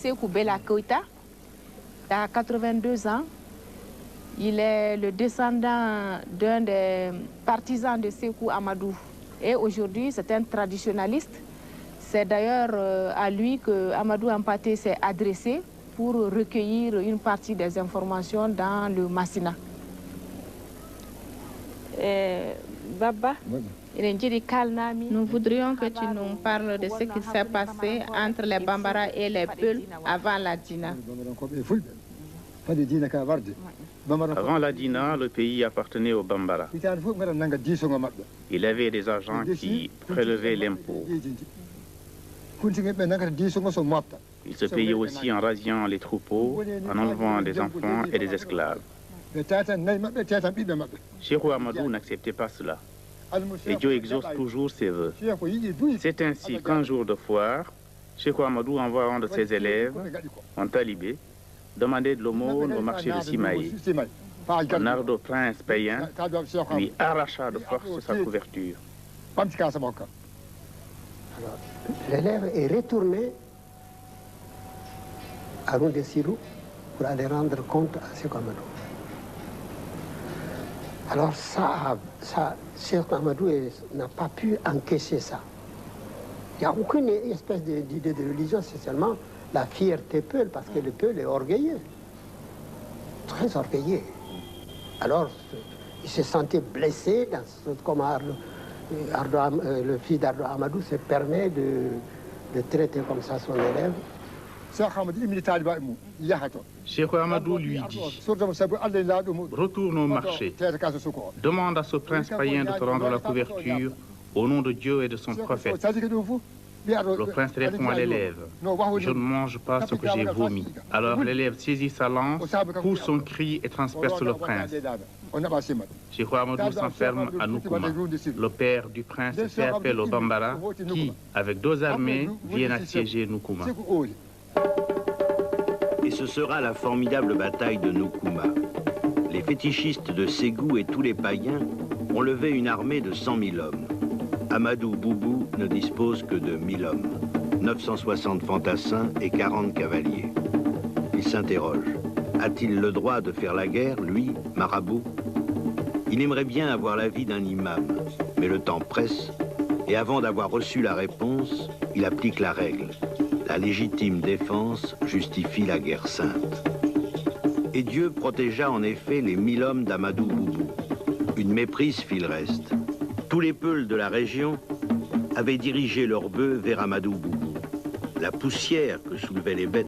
Sékou Bella Keïta a 82 ans. Il est le descendant d'un des partisans de Sékou Amadou. Et aujourd'hui, c'est un traditionnaliste. C'est d'ailleurs à lui que Amadou Hampâté s'est adressé pour recueillir une partie des informations dans le Massina. Baba, nous voudrions que tu nous parles de ce qui s'est passé entre les Bambara et les Peuls avant la Dina. Avant la Dina, le pays appartenait aux Bambara. Il avait des agents qui prélevaient l'impôt. Il se payait aussi en rasiant les troupeaux, en enlevant des enfants et des esclaves. Sékou Amadou n'acceptait pas cela. Et Dieu exauce toujours ses vœux. C'est ainsi qu'un jour de foire, Sékou Amadou envoie un de ses élèves, en talibé, demander de l'aumône au marché de Simaï. Un ardo prince païen lui arracha de force sa couverture. L'élève est retourné à Rondesirou pour aller rendre compte à Sékou Amadou. Alors Sékou Amadou n'a pas pu encaisser ça. Il n'y a aucune espèce d'idée de religion, c'est seulement la fierté Peul, parce que le Peul est orgueilleux, très orgueilleux. Alors, il se sentait blessé, comme le fils d'Ardo Amadou se permet de traiter comme ça son élève. Sékou Amadou lui dit: retourne au marché, demande à ce prince païen de te rendre la couverture au nom de Dieu et de son prophète. Le prince répond à l'élève: je ne mange pas ce que j'ai vomi. Alors l'élève saisit sa lance, pousse son cri et transperce le prince. Sékou Amadou s'enferme à Noukouma. Le père du prince fait appel aux Bambara qui, avec 2 armées, viennent assiéger Noukouma. Et ce sera la formidable bataille de Noukouma. Les fétichistes de Ségou et tous les païens ont levé une armée de 100 000 hommes. Amadou Boubou ne dispose que de 1000 hommes, 960 fantassins et 40 cavaliers. Il s'interroge. A-t-il le droit de faire la guerre, lui, marabout? Il aimerait bien avoir l'avis d'un imam, mais le temps presse, et avant d'avoir reçu la réponse, il applique la règle. La légitime défense justifie la guerre sainte. Et Dieu protégea en effet les 1000 hommes d'Amadou Boubou. Une méprise fit le reste. Tous les Peuls de la région avaient dirigé leurs bœufs vers Amadou Boubou. La poussière que soulevaient les bêtes